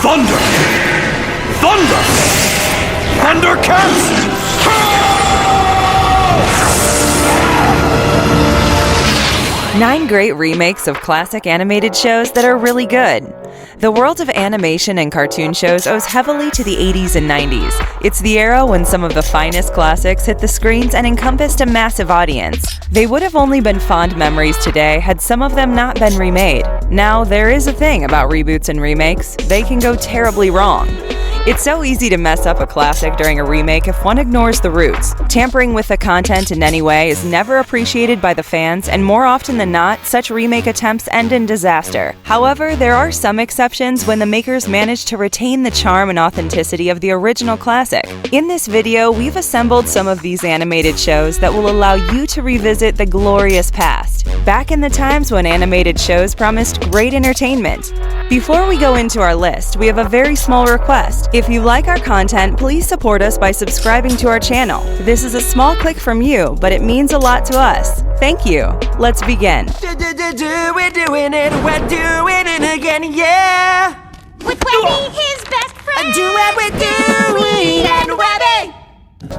Thunder! Thunder! Thundercats! 9 great remakes of classic animated shows that are really good. The world of animation and cartoon shows owes heavily to the 80s and 90s. It's the era when some of the finest classics hit the screens and encompassed a massive audience. They would have only been fond memories today had some of them not been remade. Now, there is a thing about reboots and remakes. They can go terribly wrong. It's so easy to mess up a classic during a remake if one ignores the roots. Tampering with the content in any way is never appreciated by the fans, and more often than not, such remake attempts end in disaster. However, there are some exceptions when the makers manage to retain the charm and authenticity of the original classic. In this video, we've assembled some of these animated shows that will allow you to revisit the glorious past, back in the times when animated shows promised great entertainment. Before we go into our list, we have a very small request. If you like our content, please support us by subscribing to our channel. This is a small click from you, but it means a lot to us. Thank you. Let's begin. We're doing it again, yeah! With Webby, his best friend! Do what we're doing and Webby!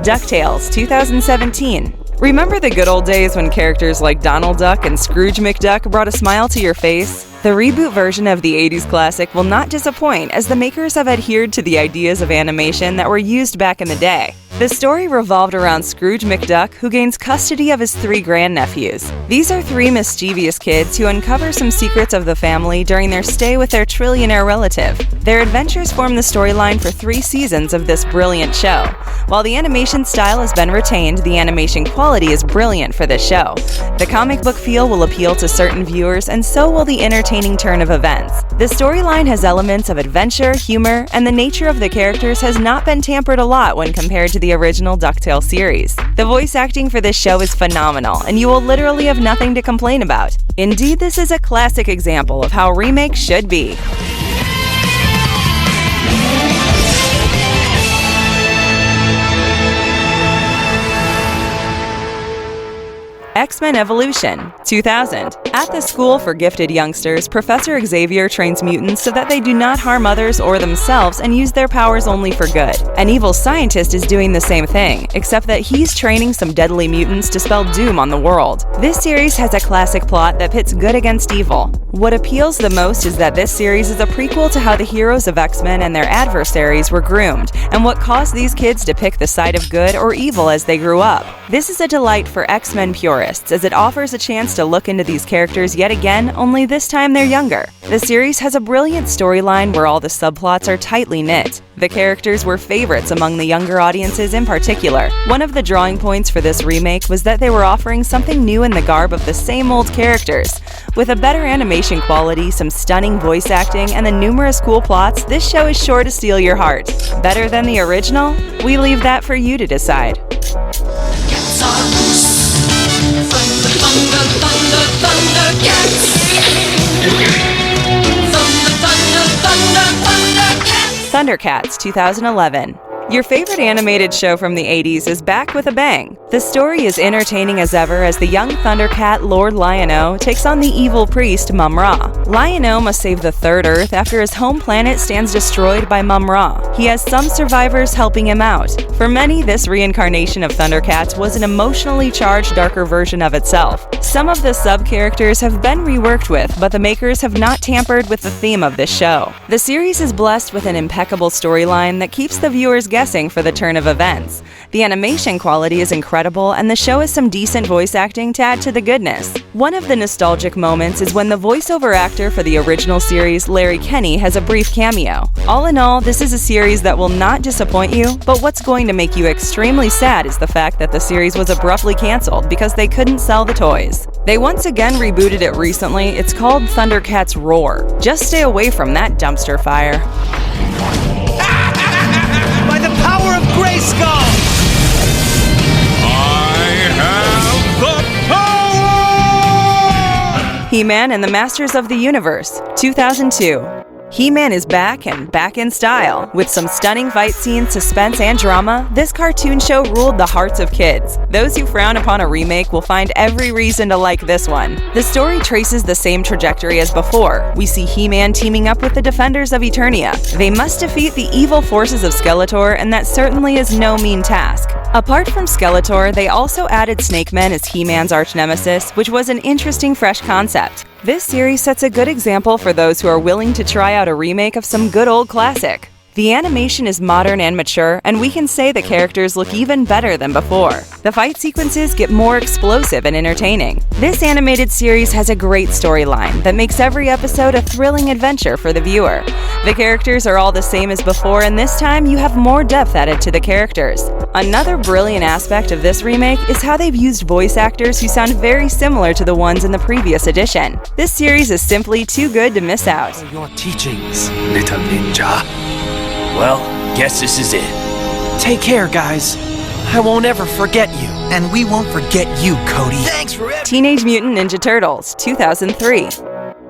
DuckTales 2017. Remember the good old days when characters like Donald Duck and Scrooge McDuck brought a smile to your face? The reboot version of the 80s classic will not disappoint, as the makers have adhered to the ideas of animation that were used back in the day. The story revolved around Scrooge McDuck, who gains custody of his 3 grandnephews. These are 3 mischievous kids who uncover some secrets of the family during their stay with their trillionaire relative. Their adventures form the storyline for 3 seasons of this brilliant show. While the animation style has been retained, the animation quality is brilliant for this show. The comic book feel will appeal to certain viewers, and so will the entertaining turn of events. The storyline has elements of adventure, humor, and the nature of the characters has not been tampered a lot when compared to the original DuckTales series. The voice acting for this show is phenomenal, and you will literally have nothing to complain about. Indeed, this is a classic example of how remakes should be. X-Men Evolution 2000. At the school for gifted youngsters, Professor Xavier trains mutants so that they do not harm others or themselves and use their powers only for good. An evil scientist is doing the same thing, except that he's training some deadly mutants to spell doom on the world. This series has a classic plot that pits good against evil. What appeals the most is that this series is a prequel to how the heroes of X-Men and their adversaries were groomed, and what caused these kids to pick the side of good or evil as they grew up. This is a delight for X-Men purists, as it offers a chance to look into these characters yet again, only this time they're younger. The series has a brilliant storyline where all the subplots are tightly knit. The characters were favorites among the younger audiences in particular. One of the drawing points for this remake was that they were offering something new in the garb of the same old characters. With a better animation quality, some stunning voice acting, and the numerous cool plots, this show is sure to steal your heart. Better than the original? We leave that for you to decide. Thundercats 2011. Your favorite animated show from the 80s is back with a bang. The story is entertaining as ever as the young Thundercat Lord Lion-O takes on the evil priest Mum-Ra. Lion-O must save the Third Earth after his home planet stands destroyed by Mum-Ra. He has some survivors helping him out. For many, this reincarnation of Thundercats was an emotionally charged, darker version of itself. Some of the sub-characters have been reworked with, but the makers have not tampered with the theme of this show. The series is blessed with an impeccable storyline that keeps the viewers guessing for the turn of events. The animation quality is incredible, and the show has some decent voice acting to add to the goodness. One of the nostalgic moments is when the voiceover actor for the original series, Larry Kenney, has a brief cameo. All in all, this is a series that will not disappoint you, but what's going to make you extremely sad is the fact that the series was abruptly canceled because they couldn't sell the toys. They once again rebooted it recently. It's called Thundercats Roar. Just stay away from that dumpster fire. By the power of Grayskull! I have the power! He-Man and the Masters of the Universe 2002. He-Man is back and back in style. With some stunning fight scenes, suspense, and drama, this cartoon show ruled the hearts of kids. Those who frown upon a remake will find every reason to like this one. The story traces the same trajectory as before. We see He-Man teaming up with the Defenders of Eternia. They must defeat the evil forces of Skeletor, and that certainly is no mean task. Apart from Skeletor, they also added Snake Men as He-Man's arch-nemesis, which was an interesting fresh concept. This series sets a good example for those who are willing to try out a remake of some good old classic. The animation is modern and mature, and we can say the characters look even better than before. The fight sequences get more explosive and entertaining. This animated series has a great storyline that makes every episode a thrilling adventure for the viewer. The characters are all the same as before, and this time you have more depth added to the characters. Another brilliant aspect of this remake is how they've used voice actors who sound very similar to the ones in the previous edition. This series is simply too good to miss out. Your teachings, little ninja. Well, guess this is it. Take care, guys. I won't ever forget you. And we won't forget you, Cody. Thanks for everything. Teenage Mutant Ninja Turtles, 2003.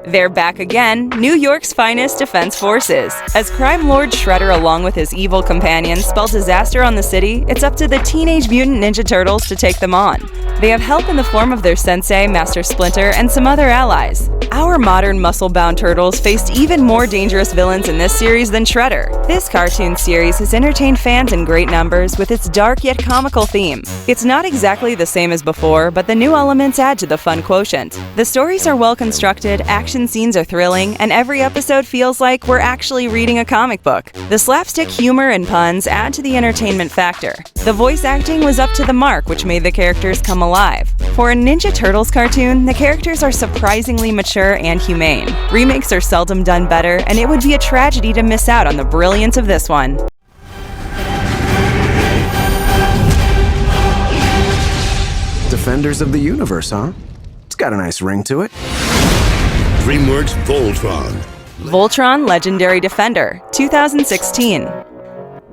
They're back again, New York's finest defense forces. As crime lord Shredder along with his evil companions spell disaster on the city, it's up to the Teenage Mutant Ninja Turtles to take them on. They have help in the form of their sensei, Master Splinter, and some other allies. Our modern muscle-bound turtles faced even more dangerous villains in this series than Shredder. This cartoon series has entertained fans in great numbers with its dark yet comical theme. It's not exactly the same as before, but the new elements add to the fun quotient. The stories are well constructed, action scenes are thrilling, and every episode feels like we're actually reading a comic book. The slapstick humor and puns add to the entertainment factor. The voice acting was up to the mark, which made the characters come alive. For a Ninja Turtles cartoon, the characters are surprisingly mature and humane. Remakes are seldom done better, and it would be a tragedy to miss out on the brilliance of this one. Defenders of the Universe, huh? It's got a nice ring to it. DreamWorks Voltron. Voltron Legendary Defender, 2016.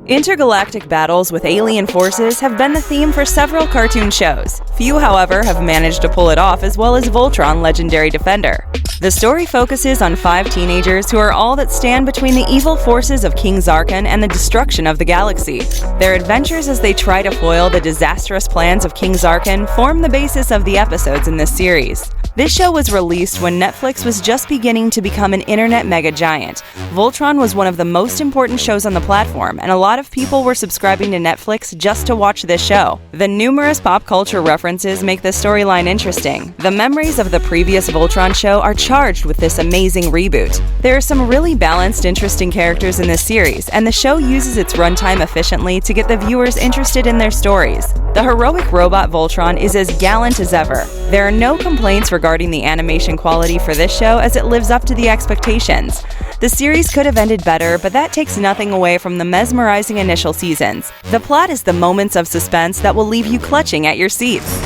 Intergalactic battles with alien forces have been the theme for several cartoon shows. Few, however, have managed to pull it off as well as Voltron Legendary Defender. The story focuses on 5 teenagers who are all that stand between the evil forces of King Zarkon and the destruction of the galaxy. Their adventures as they try to foil the disastrous plans of King Zarkon form the basis of the episodes in this series. This show was released when Netflix was just beginning to become an internet mega giant. Voltron was one of the most important shows on the platform, and a lot of people were subscribing to Netflix just to watch this show. The numerous pop culture references make the storyline interesting. The memories of the previous Voltron show are charged with this amazing reboot. There are some really balanced, interesting characters in this series, and the show uses its runtime efficiently to get the viewers interested in their stories. The heroic robot Voltron is as gallant as ever. There are no complaints regarding the animation quality for this show as it lives up to the expectations. The series could have ended better, but that takes nothing away from the mesmerizing initial seasons. The plot is the moments of suspense that will leave you clutching at your seats.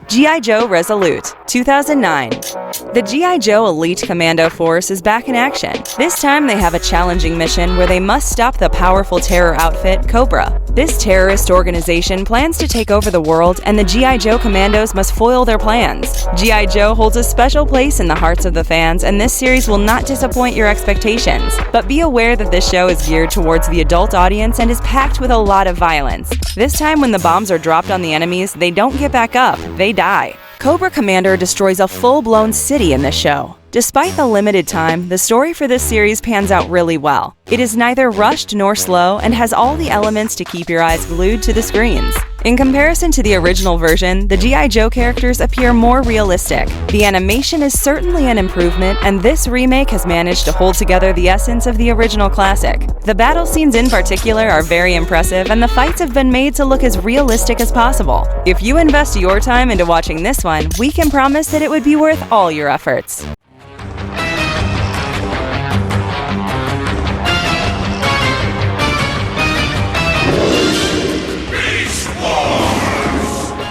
G.I Joe Resolute, 2009. The G.I Joe Elite Commando Force is back in action. This time they have a challenging mission where they must stop the powerful terror outfit, Cobra. This terrorist organization plans to take over the world, and the G.I Joe Commandos must foil their plans. G.I Joe holds a special place in the hearts of the fans, and this series will not disappoint your expectations. But be aware that this show is geared towards the adult audience and is packed with a lot of violence. This time when the bombs are dropped on the enemies, they don't get back up, they die. Cobra Commander destroys a full-blown city in this show. Despite the limited time, the story for this series pans out really well. It is neither rushed nor slow and has all the elements to keep your eyes glued to the screens. In comparison to the original version, the G.I. Joe characters appear more realistic. The animation is certainly an improvement, and this remake has managed to hold together the essence of the original classic. The battle scenes in particular are very impressive, and the fights have been made to look as realistic as possible. If you invest your time into watching this one, we can promise that it would be worth all your efforts.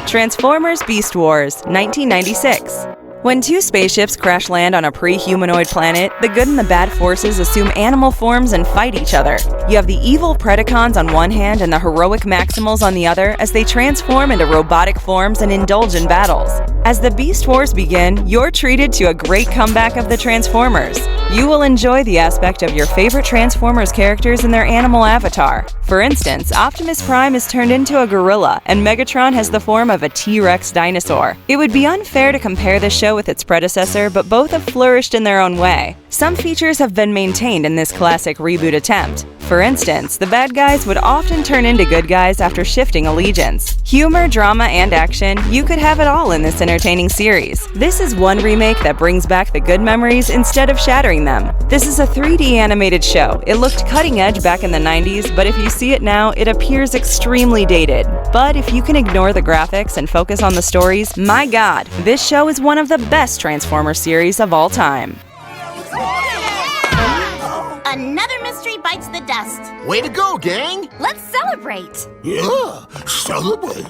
Transformers Beast Wars, 1996. When two spaceships crash land on a pre-humanoid planet, the good and the bad forces assume animal forms and fight each other. You have the evil Predacons on one hand and the heroic Maximals on the other as they transform into robotic forms and indulge in battles. As the Beast Wars begin, you're treated to a great comeback of the Transformers. You will enjoy the aspect of your favorite Transformers characters in their animal avatar. For instance, Optimus Prime is turned into a gorilla, and Megatron has the form of a T-Rex dinosaur. It would be unfair to compare this show with its predecessor, but both have flourished in their own way. Some features have been maintained in this classic reboot attempt. For instance, the bad guys would often turn into good guys after shifting allegiance. Humor, drama, and action, you could have it all in this entertaining series. This is one remake that brings back the good memories instead of shattering them. This is a 3D animated show. It looked cutting edge back in the 90s, but if you see it now, it appears extremely dated. But if you can ignore the graphics and focus on the stories, my god, this show is one of the best Transformers series of all time. Another mystery bites the dust. Way to go, gang! Let's celebrate. Yeah, celebrate.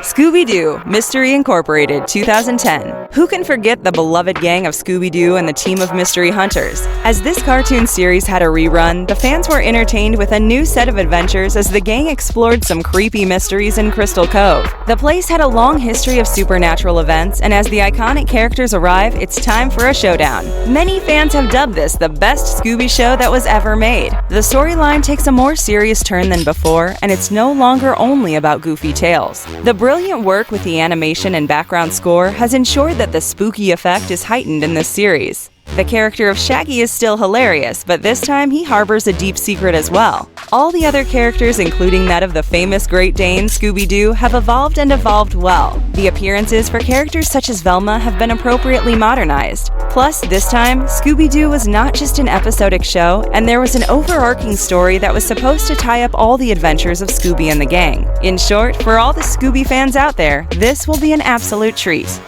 Scooby-Doo, Mystery Incorporated, 2010. Who can forget the beloved gang of Scooby-Doo and the team of mystery hunters? As this cartoon series had a rerun, the fans were entertained with a new set of adventures as the gang explored some creepy mysteries in Crystal Cove. The place had a long history of supernatural events, and as the iconic characters arrive, it's time for a showdown. Many fans have dubbed this the best Scooby show that was ever made. The storyline takes a more serious turn than before, and it's no longer only about goofy tales. The brilliant work with the animation and background score has ensured that the spooky effect is heightened in this series. The character of Shaggy is still hilarious, but this time he harbors a deep secret as well. All the other characters, including that of the famous Great Dane, Scooby-Doo, have evolved and evolved well. The appearances for characters such as Velma have been appropriately modernized. Plus, this time, Scooby-Doo was not just an episodic show, and there was an overarching story that was supposed to tie up all the adventures of Scooby and the gang. In short, for all the Scooby fans out there, this will be an absolute treat.